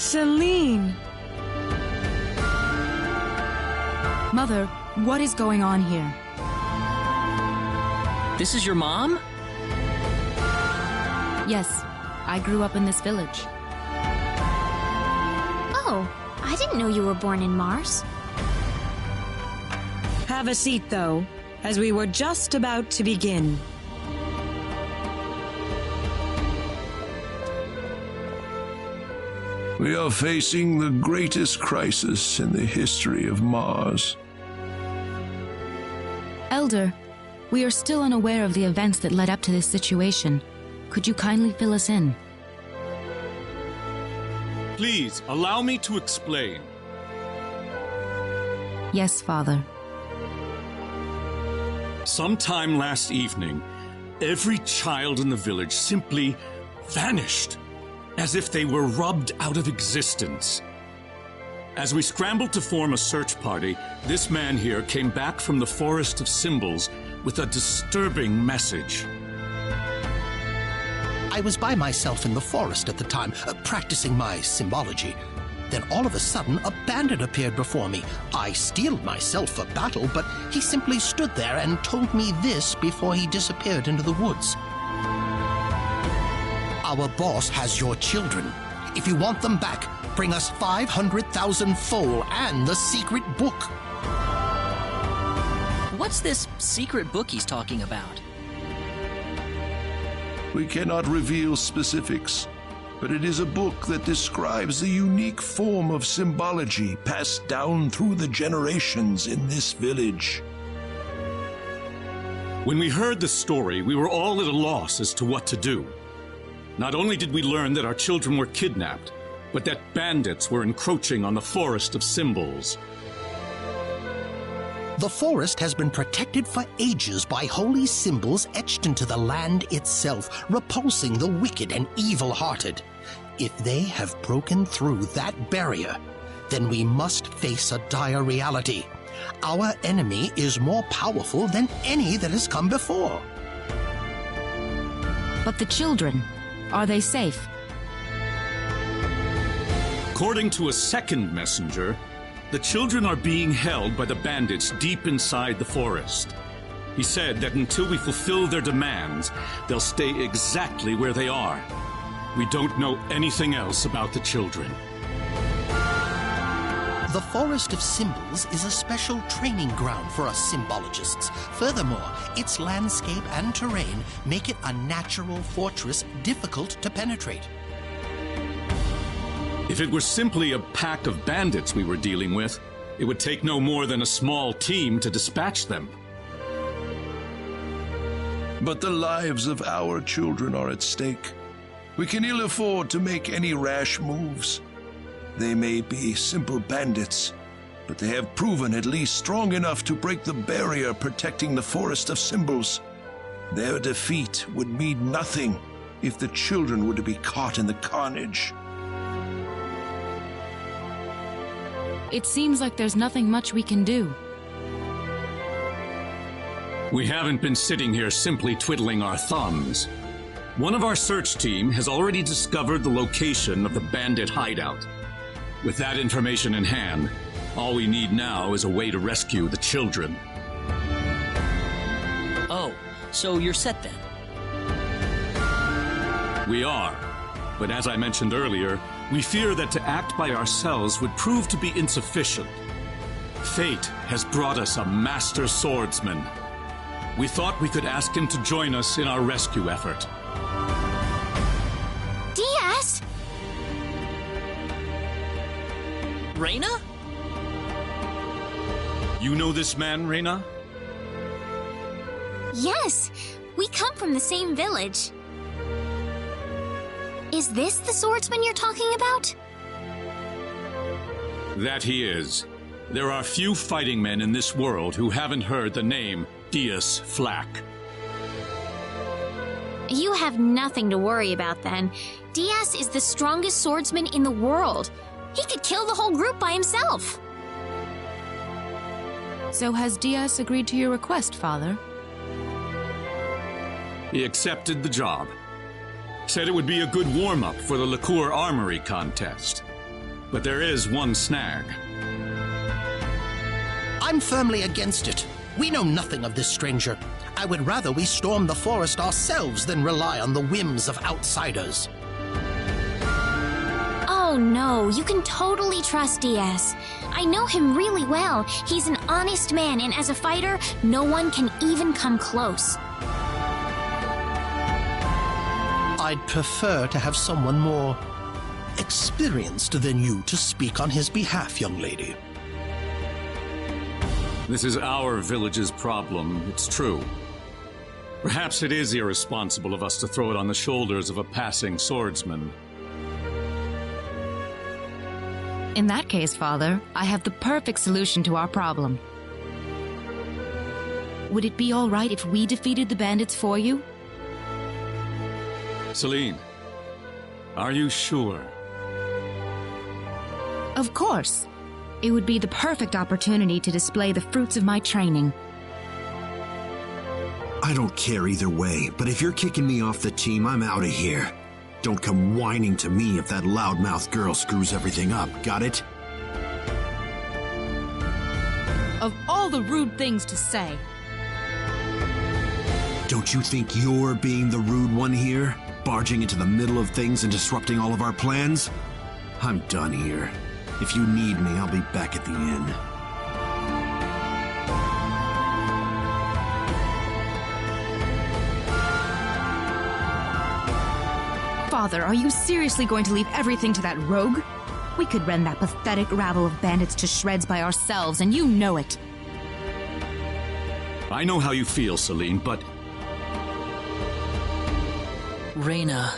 Celine! Mother, what is going on here? This is your mom? Yes, I grew up in this village. Oh, I didn't know you were born in Mars. Have a seat, though, as we were just about to begin. We are facing the greatest crisis in the history of Mars. Elder, we are still unaware of the events that led up to this situation. Could you kindly fill us in? Please, allow me to explain. Yes, Father. Sometime last evening, every child in the village simply vanished, as if they were rubbed out of existence. As we scrambled to form a search party, this man here came back from the Forest of Symbols with a disturbing message. I was by myself in the forest at the time, practicing my symbology. Then all of a sudden, a bandit appeared before me. I steeled myself for battle, but he simply stood there and told me this before he disappeared into the woods. Our boss has your children. If you want them back, bring us 500,000 foal and the secret book. What's this secret book he's talking about? We cannot reveal specifics, but it is a book that describes the unique form of symbology passed down through the generations in this village. When we heard the story, we were all at a loss as to what to do. Not only did we learn that our children were kidnapped, but that bandits were encroaching on the Forest of Symbols. The forest has been protected for ages by holy symbols etched into the land itself, repulsing the wicked and evil-hearted. If they have broken through that barrier, then we must face a dire reality. Our enemy is more powerful than any that has come before. But the children, are they safe? According to a second messenger, the children are being held by the bandits deep inside the forest. He said that until we fulfill their demands, they'll stay exactly where they are. We don't know anything else about the children. The Forest of Symbols is a special training ground for us symbologists. Furthermore, its landscape and terrain make it a natural fortress difficult to penetrate. If it were simply a pack of bandits we were dealing with, it would take no more than a small team to dispatch them. But the lives of our children are at stake. We can ill afford to make any rash moves. They may be simple bandits, but they have proven at least strong enough to break the barrier protecting the Forest of Symbols. Their defeat would mean nothing if the children were to be caught in the carnage. It seems like there's nothing much we can do. We haven't been sitting here simply twiddling our thumbs. One of our search team has already discovered the location of the bandit hideout. With that information in hand, all we need now is a way to rescue the children. Oh, so you're set then? We are. But as I mentioned earlier, we fear that to act by ourselves would prove to be insufficient. Fate has brought us a master swordsman. We thought we could ask him to join us in our rescue effort. Diaz! Reyna? You know this man, Reyna? Yes, we come from the same village. Is this the swordsman you're talking about? That he is. There are few fighting men in this world who haven't heard the name Diaz Flack. You have nothing to worry about then. Diaz is the strongest swordsman in the world. He could kill the whole group by himself. So has Diaz agreed to your request, Father? He accepted the job. Said it would be a good warm-up for the Liqueur Armory contest. But there is one snag. I'm firmly against it. We know nothing of this stranger. I would rather we storm the forest ourselves than rely on the whims of outsiders. Oh no, you can totally trust Diaz. I know him really well. He's an honest man, and as a fighter, no one can even come close. I'd prefer to have someone more experienced than you to speak on his behalf, young lady. This is our village's problem, it's true. Perhaps it is irresponsible of us to throw it on the shoulders of a passing swordsman. In that case, Father, I have the perfect solution to our problem. Would it be all right if we defeated the bandits for you? Celine, are you sure? Of course. It would be the perfect opportunity to display the fruits of my training. I don't care either way, but if you're kicking me off the team, I'm out of here. Don't come whining to me if that loudmouth girl screws everything up, got it? Of all the rude things to say. Don't you think you're being the rude one here? Barging into the middle of things and disrupting all of our plans? I'm done here. If you need me, I'll be back at the inn. Father, are you seriously going to leave everything to that rogue? We could rend that pathetic rabble of bandits to shreds by ourselves, and you know it. I know how you feel, Celine, but... Reyna.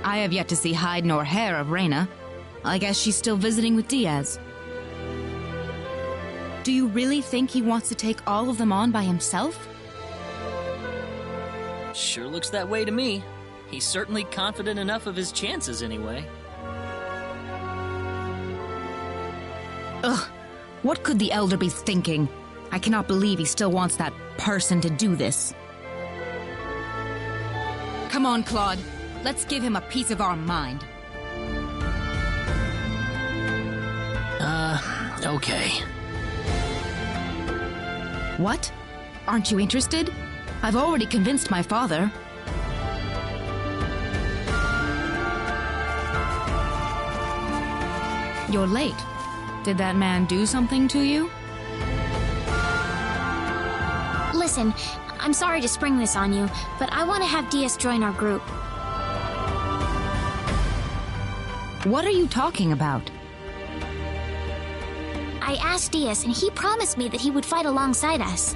I have yet to see hide nor hair of Reyna. I guess she's still visiting with Diaz. Do you really think he wants to take all of them on by himself? Sure looks that way to me. He's certainly confident enough of his chances anyway. Ugh, what could the Elder be thinking? I cannot believe he still wants that person to do this. Come on, Claude. Let's give him a piece of our mind. Okay. What? Aren't you interested? I've already convinced my father. You're late. Did that man do something to you? Listen, I'm sorry to spring this on you, but I want to have Diaz join our group. What are you talking about? I asked Diaz, and he promised me that he would fight alongside us.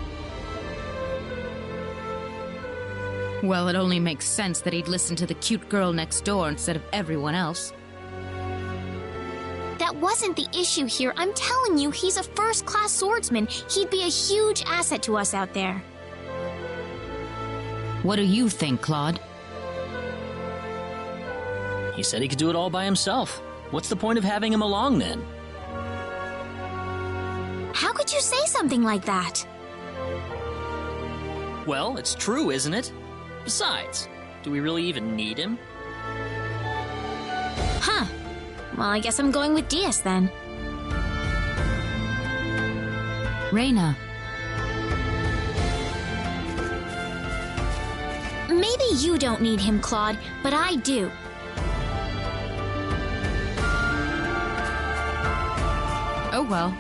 Well, it only makes sense that he'd listen to the cute girl next door instead of everyone else. That wasn't the issue here. I'm telling you, he's a first-class swordsman. He'd be a huge asset to us out there. What do you think, Claude? He said he could do it all by himself. What's the point of having him along then? How could you say something like that? Well, it's true, isn't it? Besides, do we really even need him? Huh. Well, I guess I'm going with Diaz then. Reyna. Maybe you don't need him, Claude, but I do. Oh well.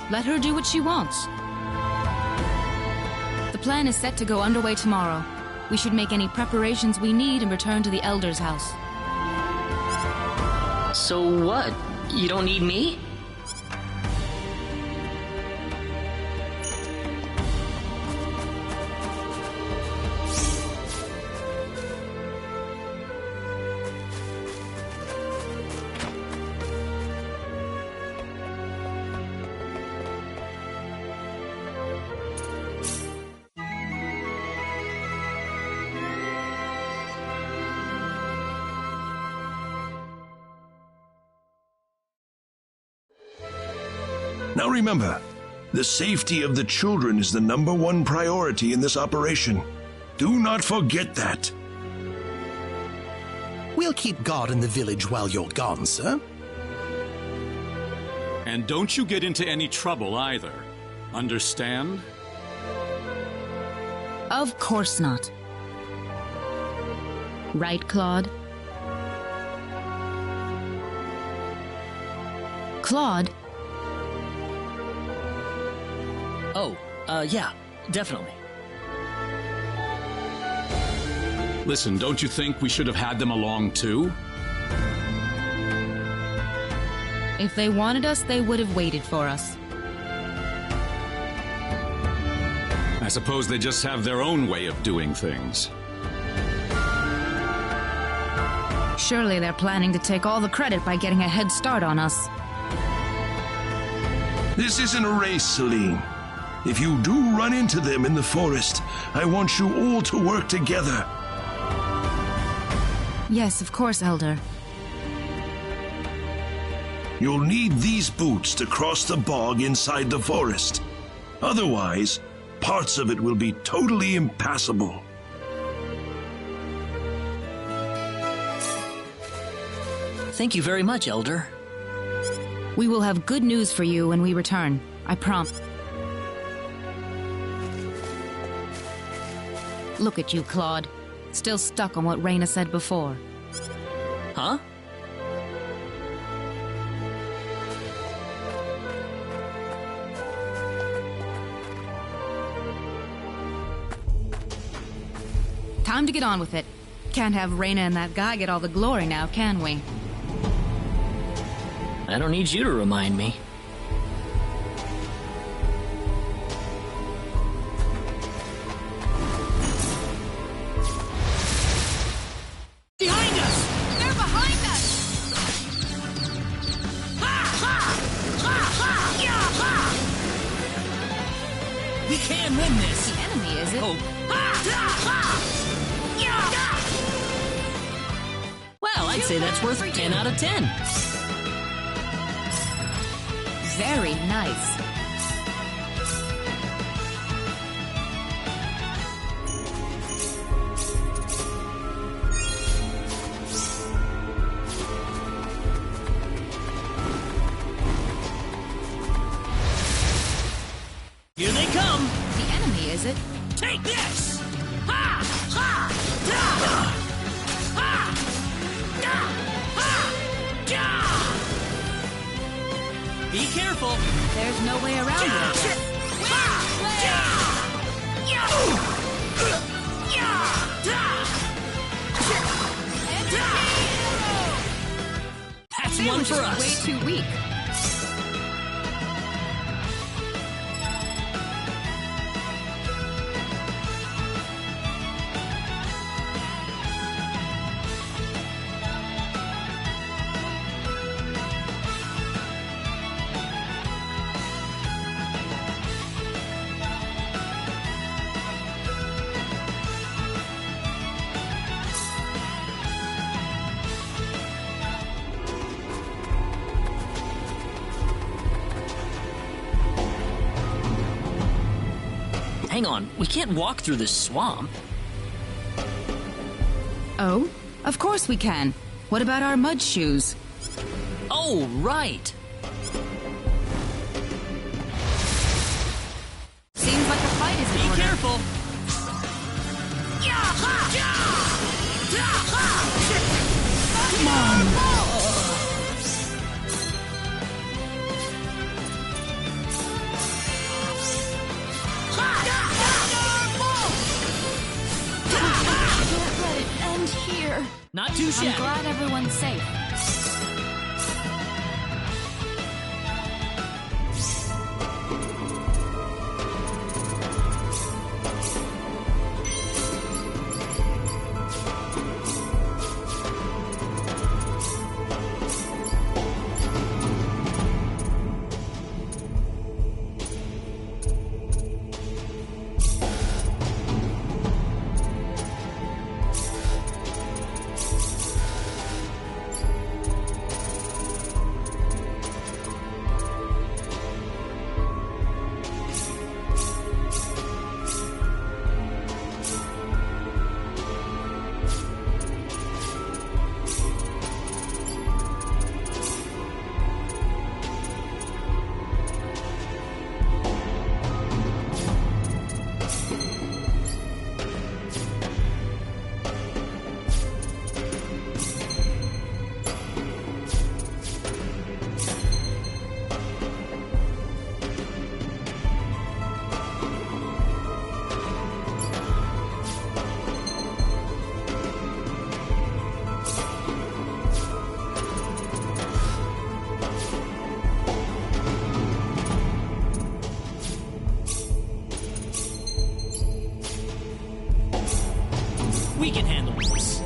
Let her do what she wants. The plan is set to go underway tomorrow. We should make any preparations we need and return to the Elder's house. So what? You don't need me? Now remember, the safety of the children is the #1 priority in this operation. Do not forget that. We'll keep guard in the village while you're gone, sir. And don't you get into any trouble either. Understand? Of course not. Right, Claude? Claude? Oh, yeah, definitely. Listen, don't you think we should have had them along too? If they wanted us, they would have waited for us. I suppose they just have their own way of doing things. Surely they're planning to take all the credit by getting a head start on us. This isn't a race, Celine. If you do run into them in the forest, I want you all to work together. Yes, of course, Elder. You'll need these boots to cross the bog inside the forest. Otherwise, parts of it will be totally impassable. Thank you very much, Elder. We will have good news for you when we return. I promise. Look at you, Claude. Still stuck on what Raina said before. Huh? Time to get on with it. Can't have Raina and that guy get all the glory now, can we? I don't need you to remind me. Behind us! They're behind us! Ha! Ha! Ha! Ha! Yeah! Ha! We can win this! The enemy, is it? Oh. Ha! Ha! Ha! Yeah! Well, I'd say that's worth 10 out of 10. Very nice. Here they come! The enemy, is it? Take this! Ha! Ha! Da! Ha! Da! Ha! Da! Be careful! There's no way around it. Ha! Da! Yeah! Yeah! Da! That's They one were for just us! way too weak. Hang on, we can't walk through this swamp. Oh? Of course we can. What about our mud shoes? Oh, right! Seems like the fight is in Be order. careful! Yeah! Ha! Da! Da! Ha! Come on! Can't let it end here. Not too I'm shabby. glad everyone's safe. We can handle this.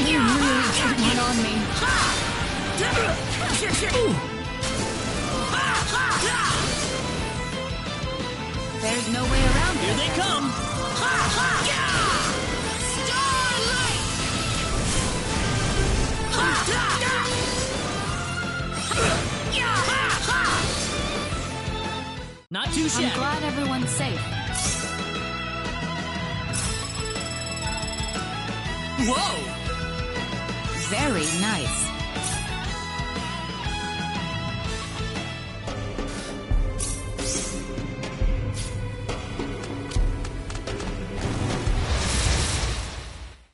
They really put one on me. There's no way around Here it. they come! Not too I'm shabby. glad everyone's safe. Whoa! Very nice.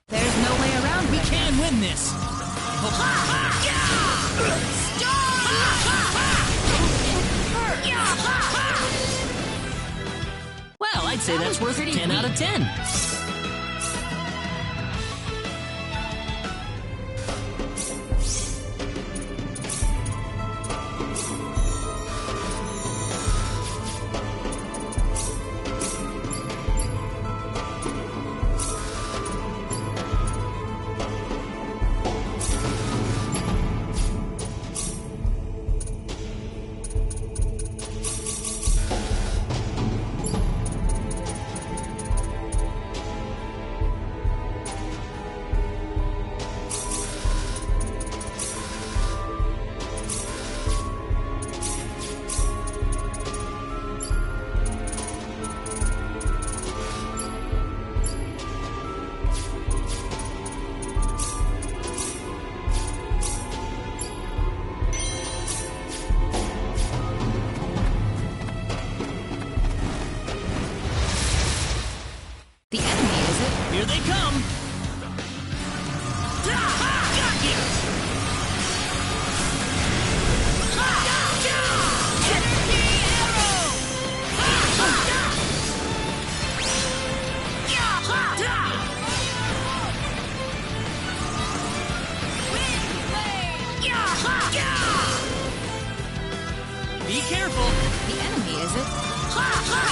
There's no way around We it. can win this! Well, I'd say that's worth 10 out of 10. The enemy, is it? Here they come! Be careful! The enemy, is it?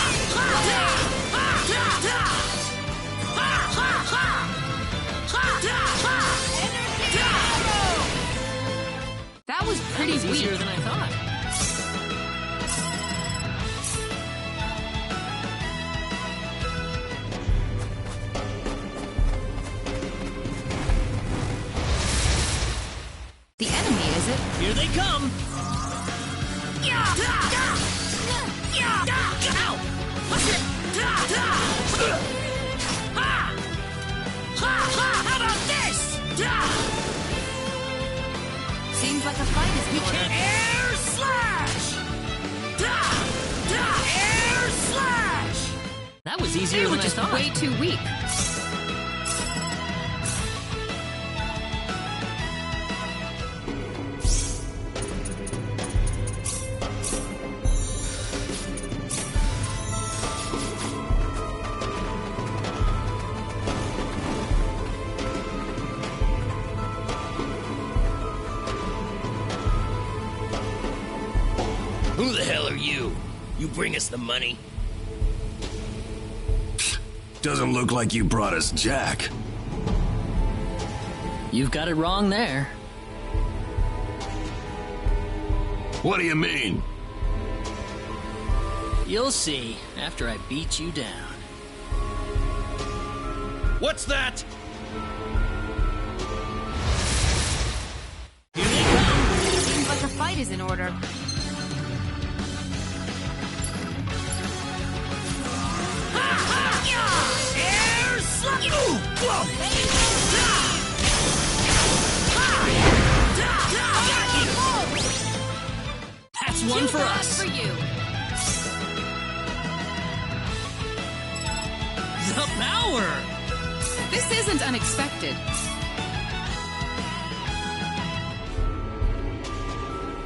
That was pretty It's easier weak. than I thought. The enemy, is it? Here they come! How about this? Seems like a fight is in order. Air slash! Air slash! That was They easier were than I just thought. way too weak. Who the hell are you? You bring us the money? Doesn't look like you brought us Jack. You've got it wrong there. What do you mean? You'll see after I beat you down. What's that? Here they come! Seems like a fight is in order. Air slash! That's one for us! For you. The power! This isn't unexpected.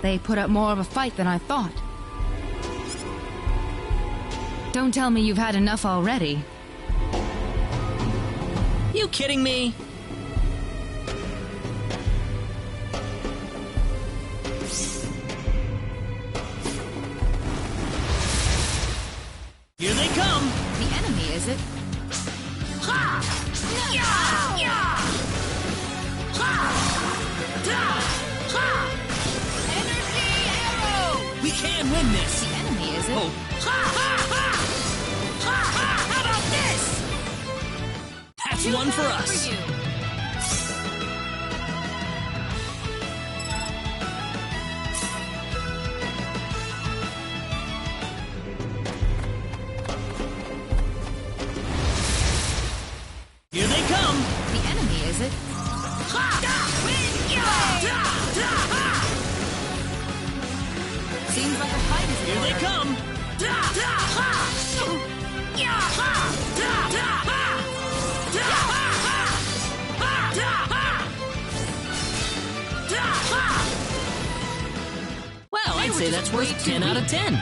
They put up more of a fight than I thought. Don't tell me you've had enough already. You kidding me? Here they come! The enemy, is it? win this! The enemy, is it? Oh, Ha ha ha! Ha ha! How about this? that's one for us! For you. Here they come! The enemy, is it? Ha! Da! Win! Ya! Da! Da! Ha! Seems like a fight is in Here they order. come! Da! Da! Ha! Ya! Ha! Da! Da! Ha! Da! Ha! Ha! Ha! Da! Ha! Da! Ha! Well, I'd were say just that's way worth too 10 out of weak. 10.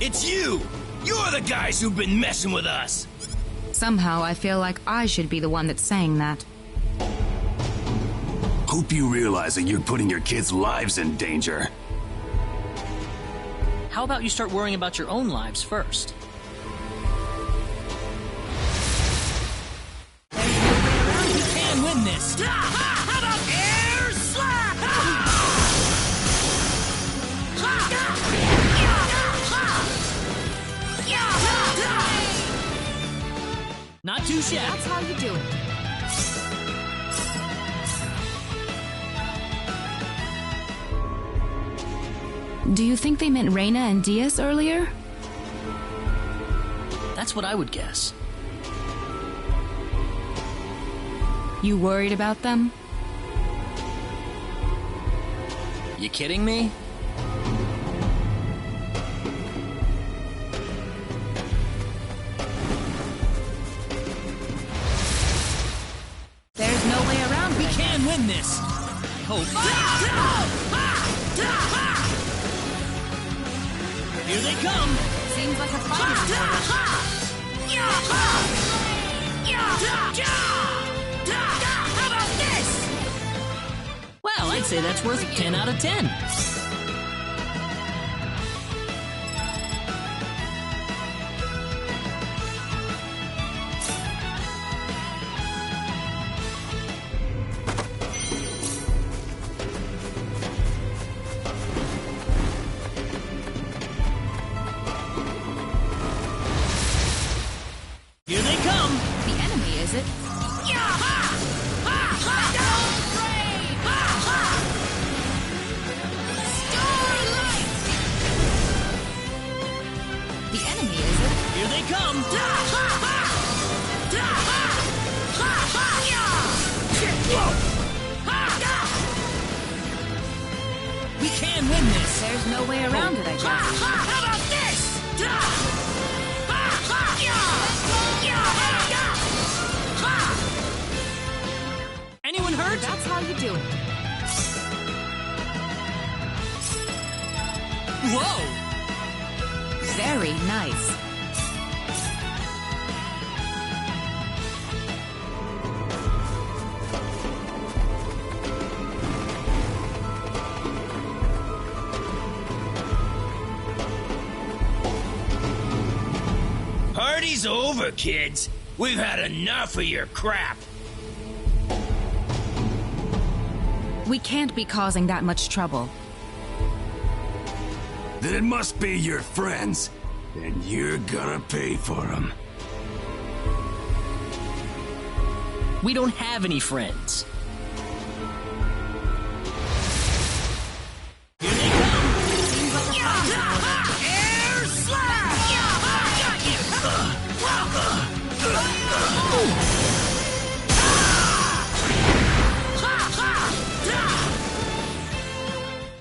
It's you! You're the guys who've been messing with us! Somehow I feel like I should be the one that's saying that. Hope you realize that you're putting your kids' lives in danger. How about you start worrying about your own lives first? You can win this! Da! Ha! How about air slap? Ha! Ha! Da! Ya! Ha! Ya! Da! Not too shabby. That's how you do it. Do you think they meant Reina and Diaz earlier? That's what I would guess. You worried about them? You kidding me? There's no way around We it. can win this! I hope. Here they come! Seems like a fight is in order. How about this? Well, I'd say that's worth 10 out of 10. Here they come! The enemy, is it? The enemy, is it? Here they come! We can win this! There's no way around it, I guess. How about this? Anyone hurt? That's how you do it. Whoa! Very nice. Party's over, kids. We've had enough of your crap. We can't be causing that much trouble. Then it must be your friends. And you're gonna pay for them. We don't have any friends. Here they come! Seems like a fight is in order. Air slap! Got you!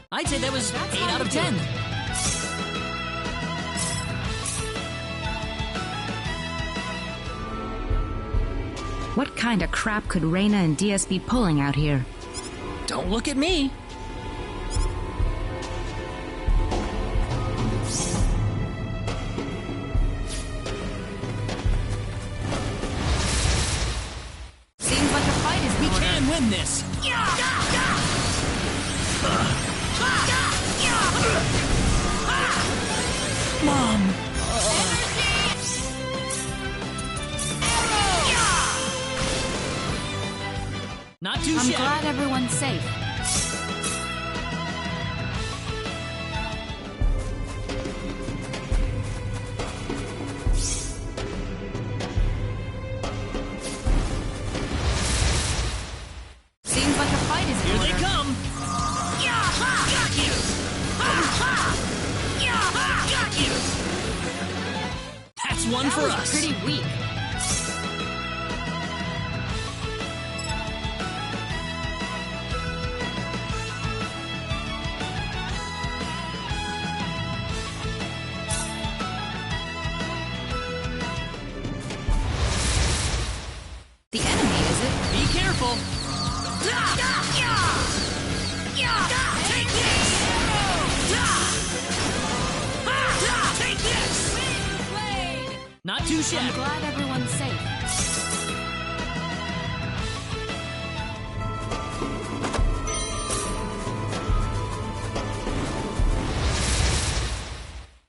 I'd say that was 8 out of 10. What kind of crap could Reina and Diaz be pulling out here? Don't look at me. Seems like a fight is in We order. can win this. Not too I'm shabby. glad everyone's safe. Seems like a fight is in Here order. they come. Yaha! Got you! Ha ha! Yaha! Got you! That's one That for was us. pretty weak. The enemy, is it? Be careful. Da! Da! Ya! Ya! Da! Take this! Da! Ha! Da! Take this! Not too I'm shabby. glad everyone's safe.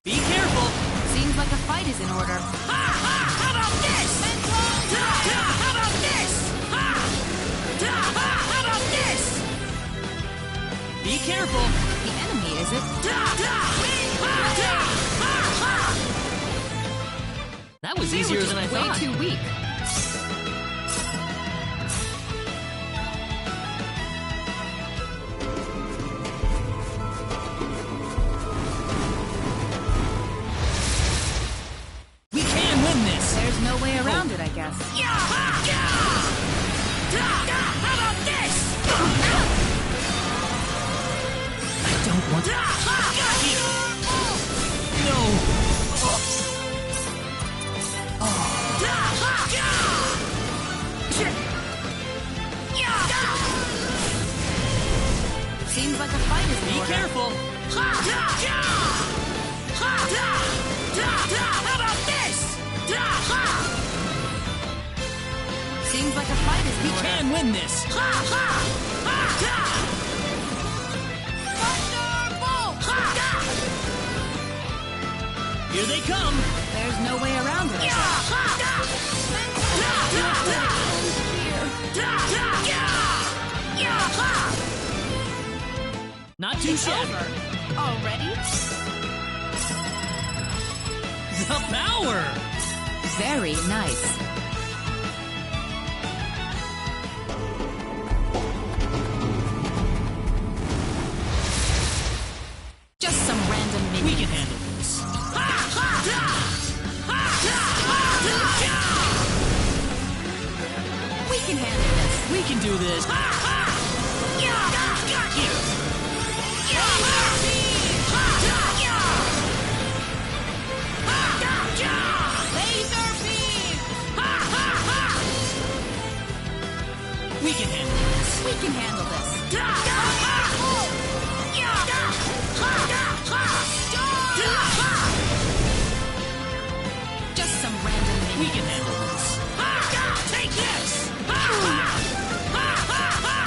Be careful. Seems like a fight is in order. Ha! Ha! How about this? Da! Da! How about this? Ha! Da! Ha! How about this? Be careful. The enemy, is it? Da! Da! Ha! Da! Ha! Ha! That was They easier were than I just way thought. too weak. We can win this. There's no way around it, I guess. Yaha! Ya! Da! Da! How about this? I don't want Da! Ha! Got you! No. Da! Ha! Ya! Ya! Da! Seems like a fight is in Be order. careful. Ha! Da! Ya! Ha! Da! Da! Da! How about this? Da! Ha! Seems like a fight is in We order. can win this. Ha! Ha! Ha! Da! Thunderbolt! Ha! Da! Here they come. There's no way around it, I Ya! guess. Ha! Da! Da! Da! Da! Da! Da! Ya! Ya! Ha! Not too shabby. Already? The power. Very nice. Just some random We minions. can handle this. Ha! Ha! Da! Ha! Da! Ha! Da! Ya! We can handle this. We can do this. Ha! Ha! Ya! Da! Got you! Ya! Ha! Ha! Da! Ya! Ha! Da! Ya! Laser beam! Ha! Ha! Ha! We can handle this. We can handle this. Da! Da! Ha! Ya! Da! Ha! Da! Ha! Da! Ha! Just some random We minions. can handle this. Ha! Da! Take this! Ha! Ha! Ha! Ha! Ha!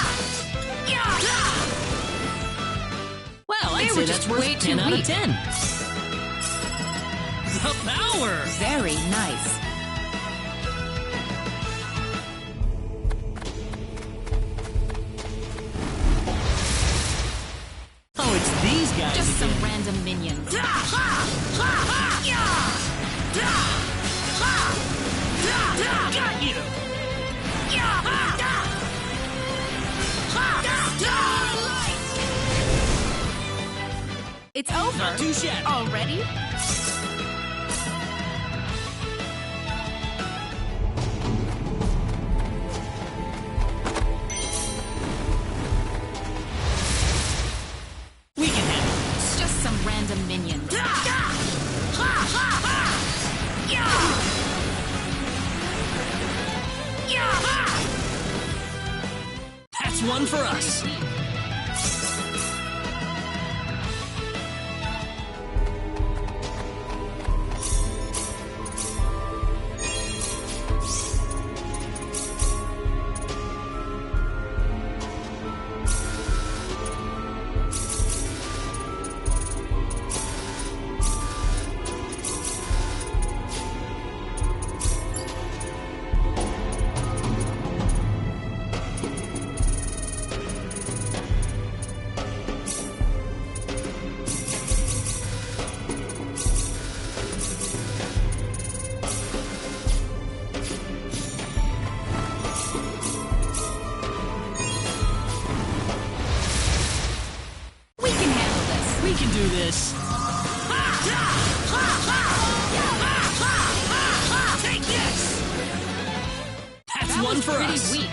Ya! Da! Well, They I'd were say just that's worth way 10 too out of weak. 10. The power. Very nice. Oh, it's these guys Just some again. random minions. Da! Ha! Ha! Ha! Ya! Da! Ha! Da! Da! Got you! Ya! Ha! Da! Ha! Da! Da! It's over. Not too shabby. Already? We can handle this. Just some random minions. Da! Da! Ha! Ha! Ha! Ya! Ya! Ha! That's one for us. one for pretty us. weak.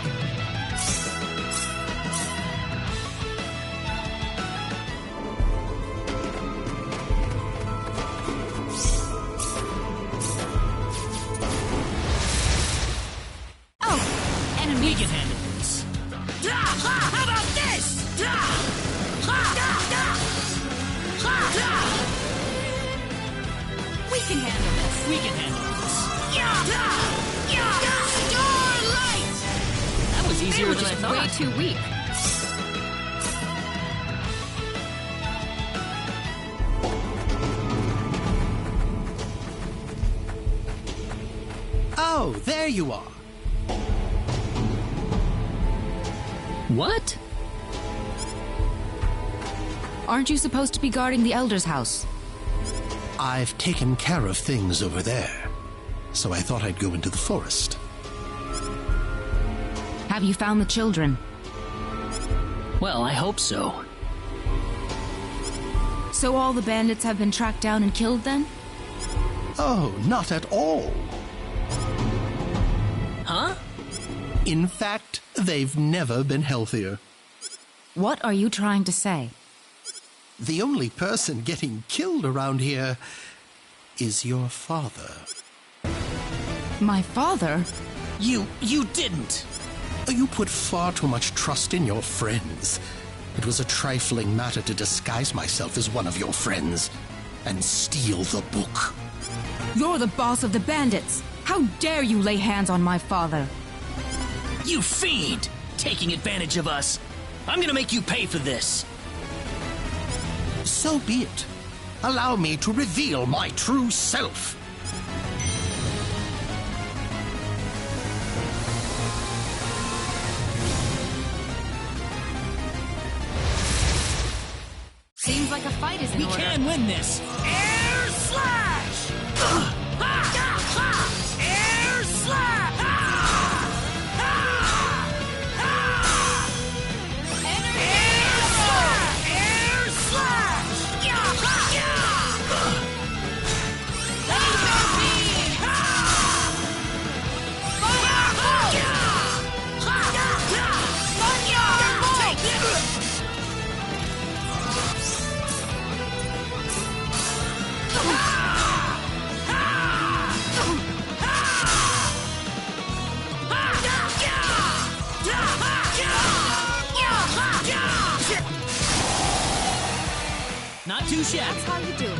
Oh, enemy. We can handle this. How about this? We can handle this. We can handle this. Starlight! That was They easier were than I just thought. way too weak. Oh, there you are. What? Aren't you supposed to be guarding the Elder's house? I've taken care of things over there, so I thought I'd go into the forest. Have you found the children? Well, I hope so. So all the bandits have been tracked down and killed then? Oh, not at all. Huh? In fact, they've never been healthier. What are you trying to say? The only person getting killed around here is your father. My father? You didn't! You put far too much trust in your friends. It was a trifling matter to disguise myself as one of your friends and steal the book. You're the boss of the bandits! How dare you lay hands on my father? You fiend! Taking advantage of us. I'm gonna make you pay for this. So be it. Allow me to reveal my true self. Seems like a fight is in We order. can win this. Air slash! Air slash! Air slash! Air slash! Take this! Not too shabby. That's how you do it.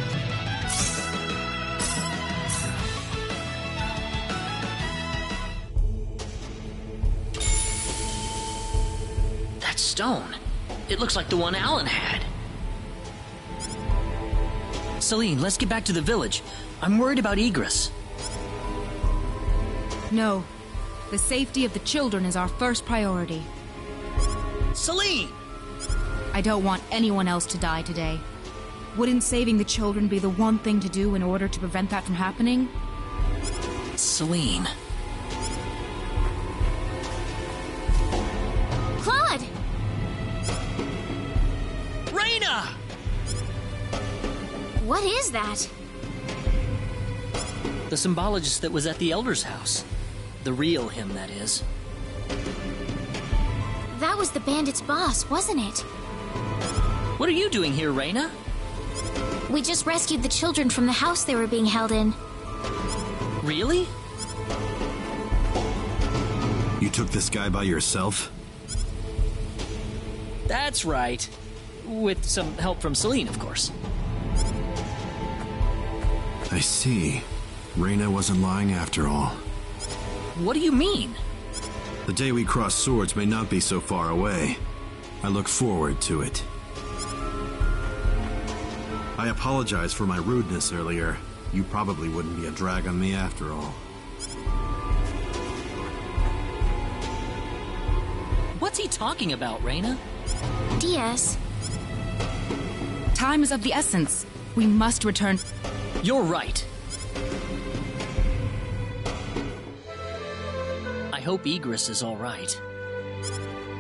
That stone. It looks like the one Alan had. Celine, let's get back to the village. I'm worried about Egress. No. The safety of the children is our first priority. Celine! I don't want anyone else to die today. Wouldn't saving the children be the one thing to do in order to prevent that from happening? Celine. Claude! Raina! What is that? The symbologist that was at the Elder's house. The real him, that is. That was the bandit's boss, wasn't it? What are you doing here, Raina? We just rescued the children from the house they were being held in. Really? You took this guy by yourself? That's right. With some help from Celine, of course. I see. Raina wasn't lying after all. What do you mean? The day we cross swords may not be so far away. I look forward to it. I apologize for my rudeness earlier. You probably wouldn't be a drag on me after all. What's he talking about, Raina? DS. Time is of the essence. We must return. You're right. I hope Egress is all right.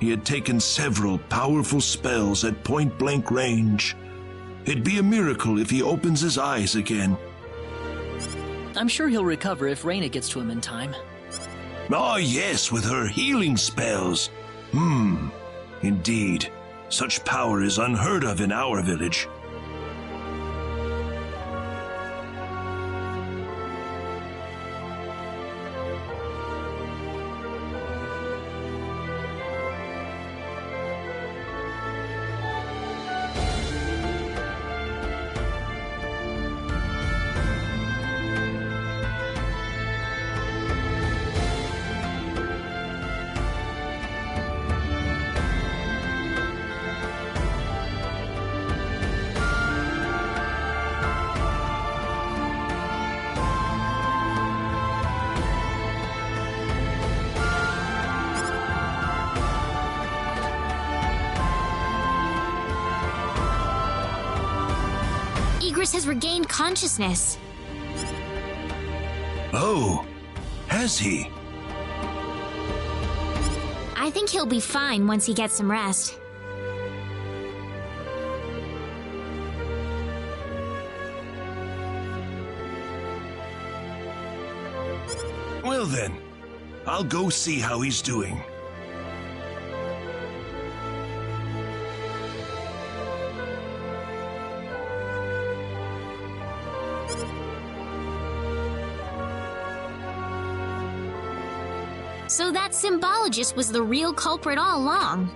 He had taken several powerful spells at point-blank range. It'd be a miracle if he opens his eyes again. I'm sure he'll recover if Raina gets to him in time. Ah, yes, with her healing spells. Indeed. Such power is unheard of in our village. Igris has regained consciousness. Oh, has he? I think he'll be fine once he gets some rest. Well then, I'll go see how he's doing. So that symbologist was the real culprit all along.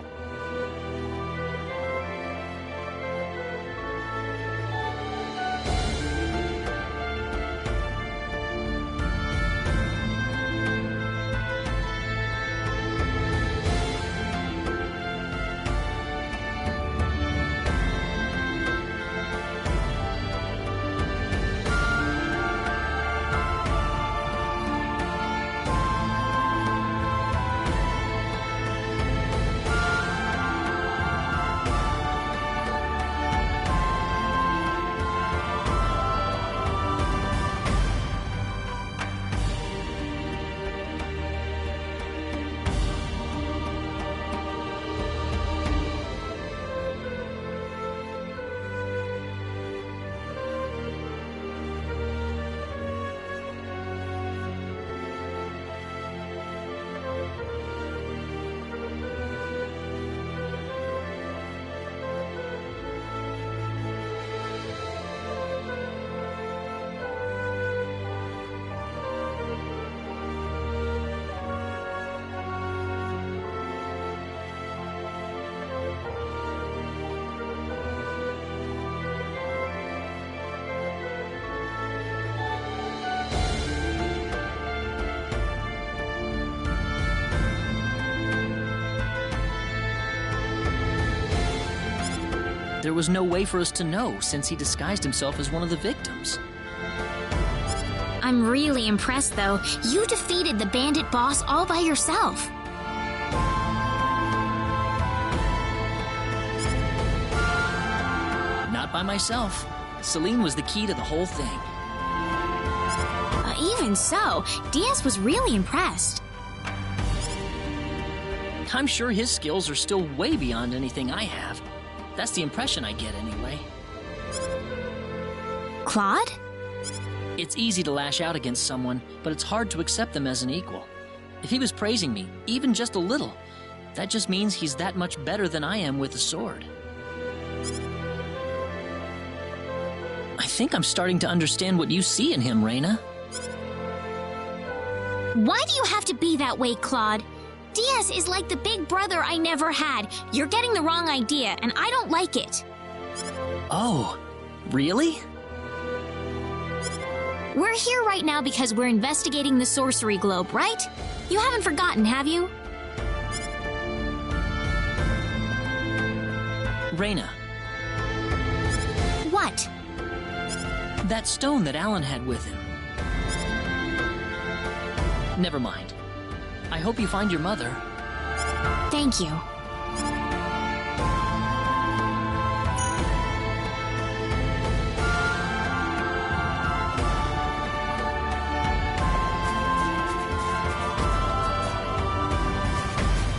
There was no way for us to know since he disguised himself as one of the victims. I'm really impressed, though. You defeated the bandit boss all by yourself. Not by myself. Celine was the key to the whole thing. Even so, Diaz was really impressed. I'm sure his skills are still way beyond anything I have. That's the impression I get anyway. Claude? It's easy to lash out against someone, but it's hard to accept them as an equal. If he was praising me, even just a little, that just means he's that much better than I am with a sword. I think I'm starting to understand what you see in him, Reina. Why do you have to be that way, Claude? Diaz is like the big brother I never had. You're getting the wrong idea, and I don't like it. Oh, really? We're here right now because we're investigating the sorcery globe, right? You haven't forgotten, have you? Reina. What? That stone that Alan had with him. Never mind. I hope you find your mother. Thank you.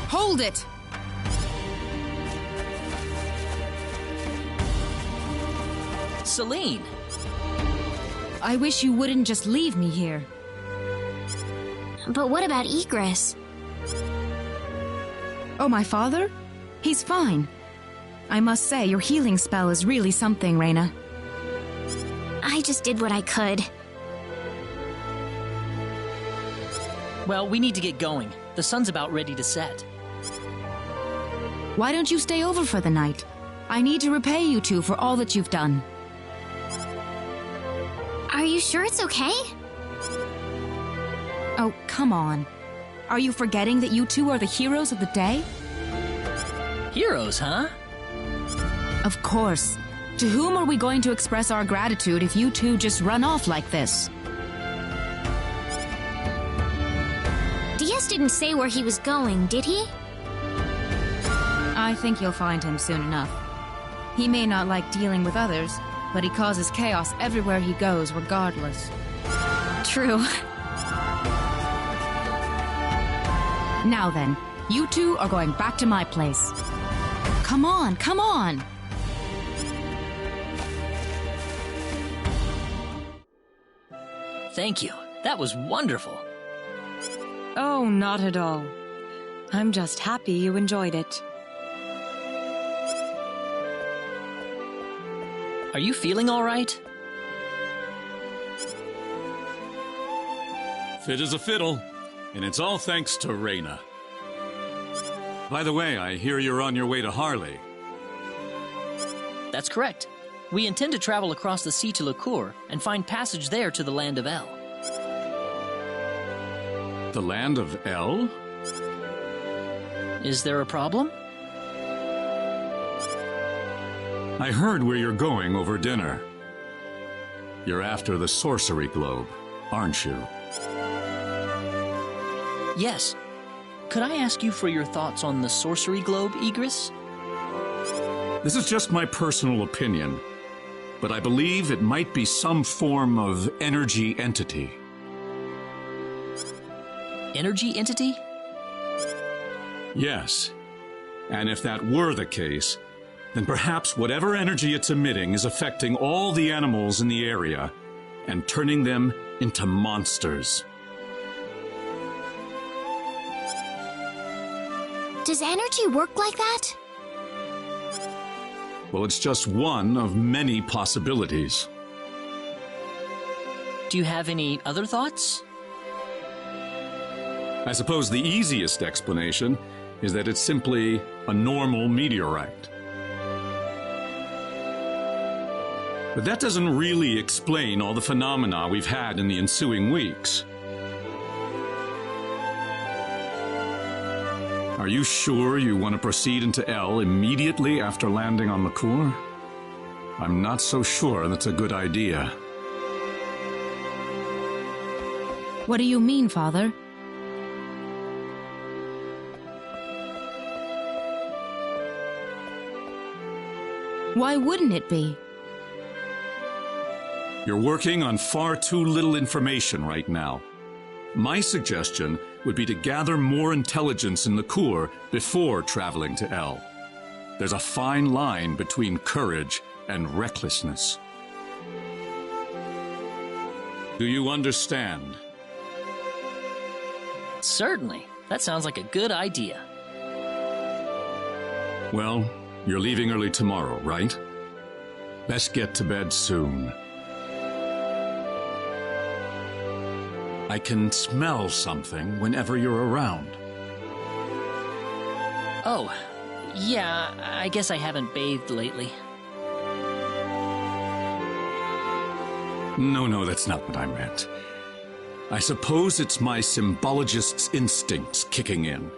Hold it! Celine! I wish you wouldn't just leave me here. But what about Igris? Oh, my father? He's fine. I must say, your healing spell is really something, Reyna. I just did what I could. Well, we need to get going. The sun's about ready to set. Why don't you stay over for the night? I need to repay you two for all that you've done. Are you sure it's okay? Oh, come on. Are you forgetting that you two are the heroes of the day? Heroes, huh? Of course. To whom are we going to express our gratitude if you two just run off like this? Diaz didn't say where he was going, did he? I think you'll find him soon enough. He may not like dealing with others, but he causes chaos everywhere he goes, regardless. True. Now then, you two are going back to my place. Come on, come on! Thank you. That was wonderful. Oh, not at all. I'm just happy you enjoyed it. Are you feeling all right? Fit as a fiddle, and it's all thanks to Reyna. By the way, I hear you're on your way to Harley. That's correct. We intend to travel across the sea to Licour and find passage there to the land of El. The land of El? Is there a problem? I heard where you're going over dinner. You're after the sorcery globe, aren't you? Yes. Could I ask you for your thoughts on the sorcery globe, Igris? This is just my personal opinion, but I believe it might be some form of energy entity. Energy entity? Yes. And if that were the case, then perhaps whatever energy it's emitting is affecting all the animals in the area and turning them into monsters. Does energy work like that? Well, it's just one of many possibilities. Do you have any other thoughts? I suppose the easiest explanation is that it's simply a normal meteorite. But that doesn't really explain all the phenomena we've had in the ensuing weeks. Are you sure you want to proceed into El immediately after landing on Licour? I'm not so sure that's a good idea. What do you mean, Father? Why wouldn't it be? You're working on far too little information right now. My suggestion would be to gather more intelligence in Licour before traveling to El. There's a fine line between courage and recklessness. Do you understand? Certainly. That sounds like a good idea. Well, you're leaving early tomorrow, right? Best get to bed soon. I can smell something whenever you're around. Oh, yeah, I guess I haven't bathed lately. No, that's not what I meant. I suppose it's my symbologist's instincts kicking in.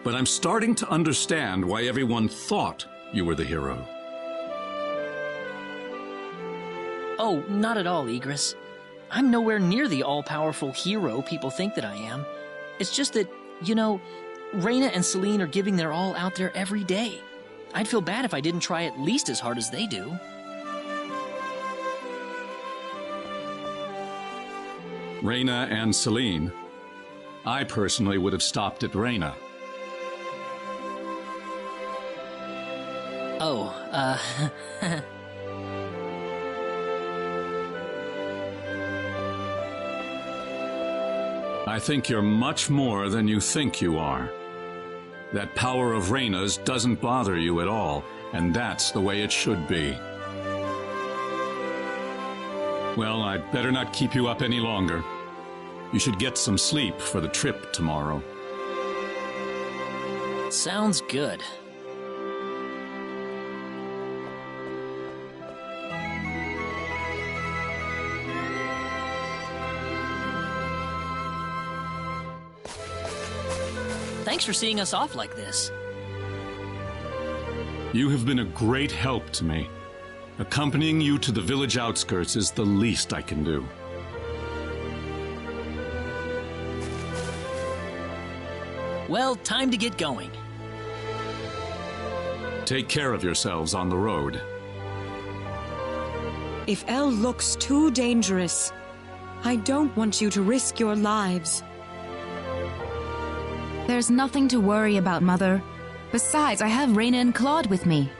But I'm starting to understand why everyone thought you were the hero. Oh, not at all, Igris. I'm nowhere near the all-powerful hero people think that I am. It's just that, you know, Reyna and Celine are giving their all out there every day. I'd feel bad if I didn't try at least as hard as they do. Reyna and Celine. I personally would have stopped at Reyna. Oh, I think you're much more than you think you are. That power of Reyna's doesn't bother you at all, and that's the way it should be. Well, I'd better not keep you up any longer. You should get some sleep for the trip tomorrow. Sounds good. Thanks for seeing us off like this. You have been a great help to me. Accompanying you to the village outskirts is the least I can do. Well, time to get going. Take care of yourselves on the road. If El looks too dangerous, I don't want you to risk your lives. There's nothing to worry about, Mother. Besides, I have Reyna and Claude with me.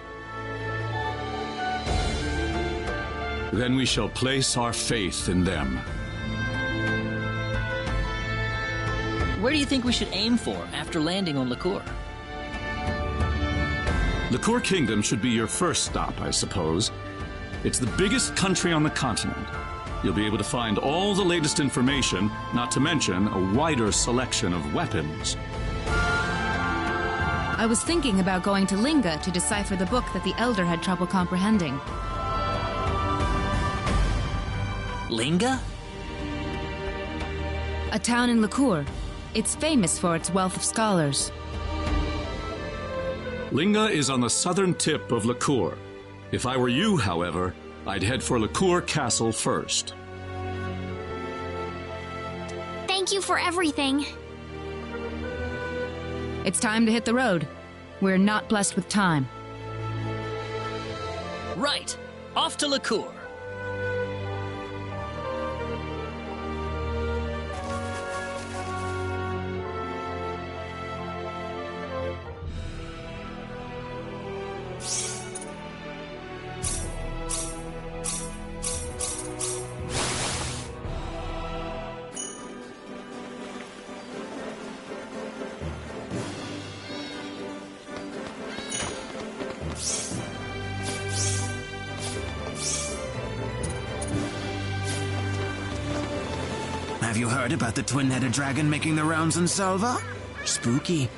Then we shall place our faith in them. Where do you think we should aim for after landing on Liqueur? Liqueur Kingdom should be your first stop, I suppose. It's the biggest country on the continent. You'll be able to find all the latest information, not to mention a wider selection of weapons. I was thinking about going to Linga to decipher the book that the Elder had trouble comprehending. Linga? A town in Liqueur. It's famous for its wealth of scholars. Linga is on the southern tip of Liqueur. If I were you, however, I'd head for Liqueur Castle first. Thank you for everything. It's time to hit the road. We're not blessed with time. Right. Off to Liqueur. Have you heard about the twin-headed dragon making the rounds in Selva? Spooky.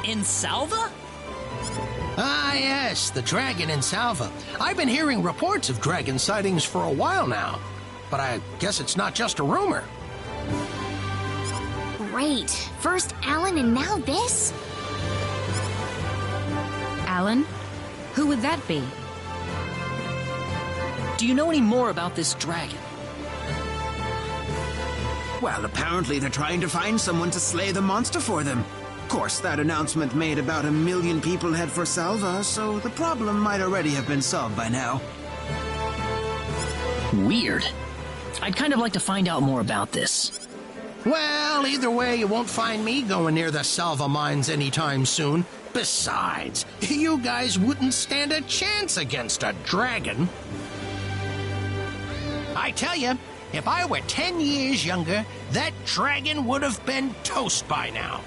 In Salva? Ah, yes, the dragon in Salva. I've been hearing reports of dragon sightings for a while now, but I guess it's not just a rumor. Great. First Alan and now this? Alan? Who would that be? Do you know any more about this dragon? Well, apparently they're trying to find someone to slay the monster for them. Of course, that announcement made about 1 million people head for Salva, so the problem might already have been solved by now. Weird. I'd kind of like to find out more about this. Well, either way, you won't find me going near the Salva mines anytime soon. Besides, you guys wouldn't stand a chance against a dragon. I tell you, if I were 10 years younger, that dragon would have been toast by now.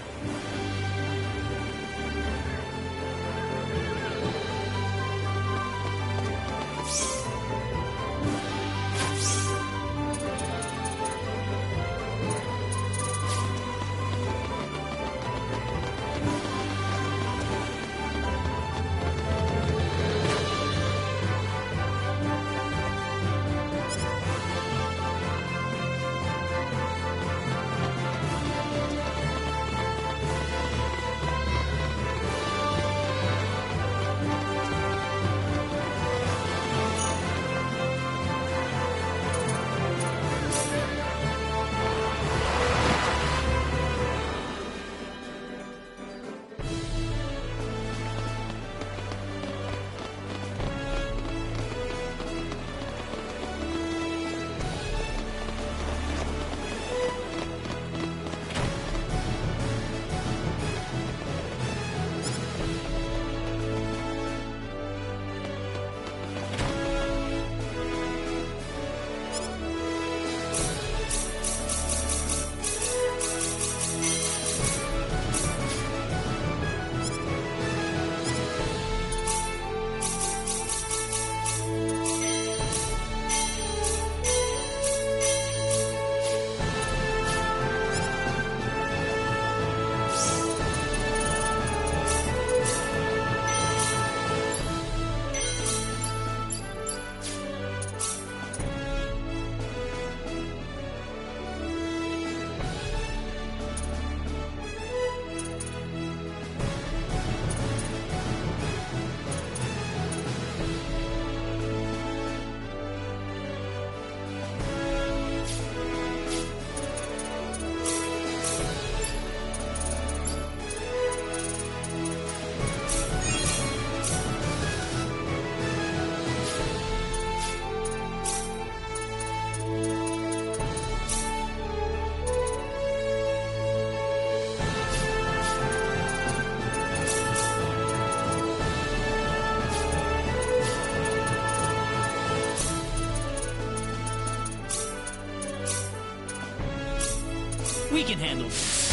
We can handle this.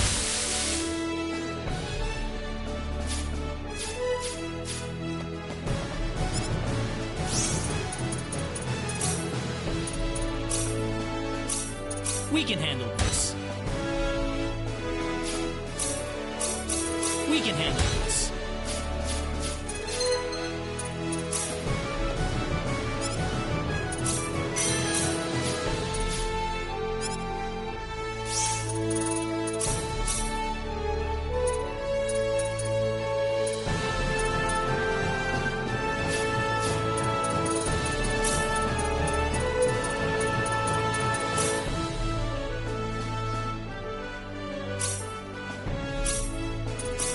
We can handle this. We can handle this.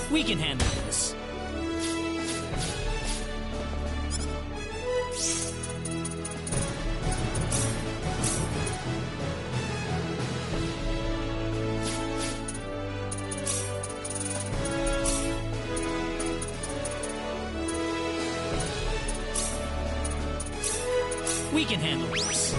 We can handle this. We can handle this.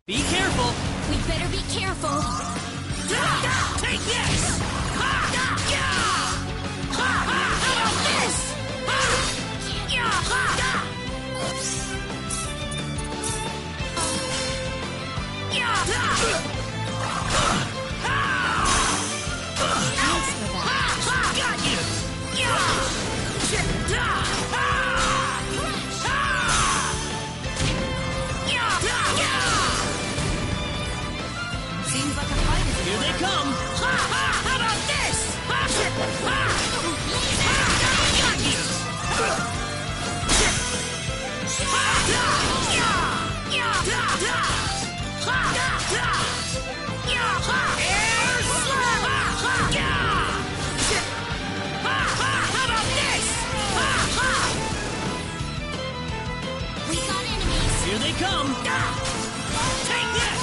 Be careful! We better be careful. Take this! How about this? Got you! Seems like a fight is Here they come! How about this? Got How about this? We got enemies. Here they come! Take this!